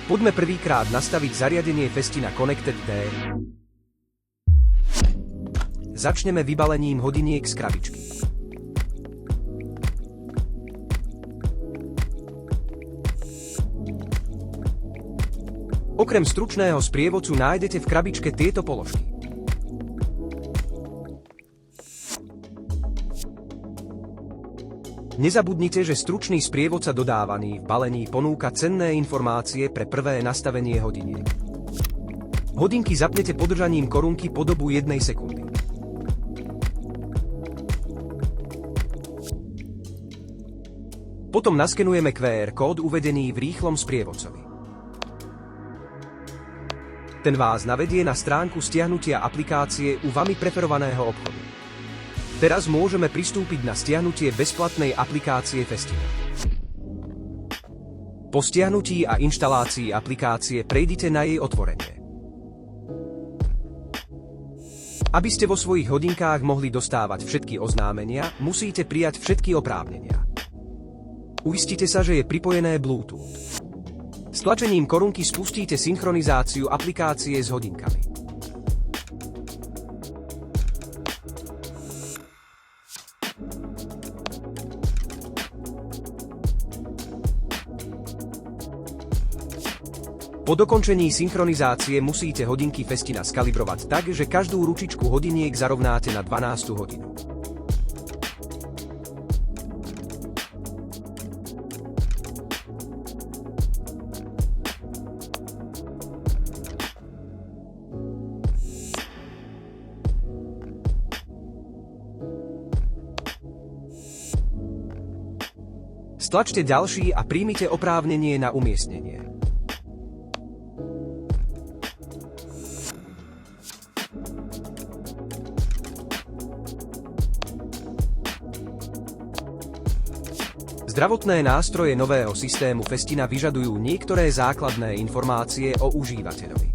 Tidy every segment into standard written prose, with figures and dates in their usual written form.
Poďme prvýkrát nastaviť zariadenie Festina Connected D. Začneme vybalením hodiniek z krabičky. Okrem stručného sprievodcu nájdete v krabičke tieto položky. Nezabudnite, že stručný sprievodca dodávaný v balení ponúka cenné informácie pre prvé nastavenie hodiniek. Hodinky zapnete podržaním korunky po dobu 1 sekundy. Potom naskenujeme QR kód uvedený v rýchlom sprievodcovi. Ten vás navedie na stránku stiahnutia aplikácie u vami preferovaného obchodu. Teraz môžeme pristúpiť na stiahnutie bezplatnej aplikácie Festina. Po stiahnutí a inštalácii aplikácie prejdite na jej otvorenie. Aby ste vo svojich hodinkách mohli dostávať všetky oznámenia, musíte prijať všetky oprávnenia. Uistite sa, že je pripojené Bluetooth. Stlačením korunky spustíte synchronizáciu aplikácie s hodinkami. Po dokončení synchronizácie musíte hodinky Festina skalibrovať tak, že každú ručičku hodiniek zarovnáte na 12. hodinu. Stlačte ďalší a príjmite oprávnenie na umiestnenie. Zdravotné nástroje nového systému Festina vyžadujú niektoré základné informácie o užívateľovi.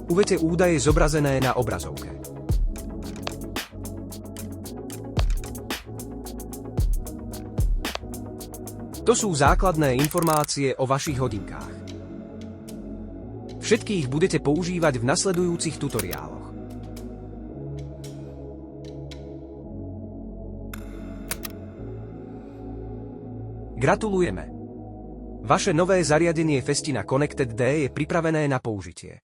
Uvedte údaje zobrazené na obrazovke. To sú základné informácie o vašich hodinkách. Všetkých budete používať v nasledujúcich tutoriáloch. Gratulujeme! Vaše nové zariadenie Festina Connected D je pripravené na použitie.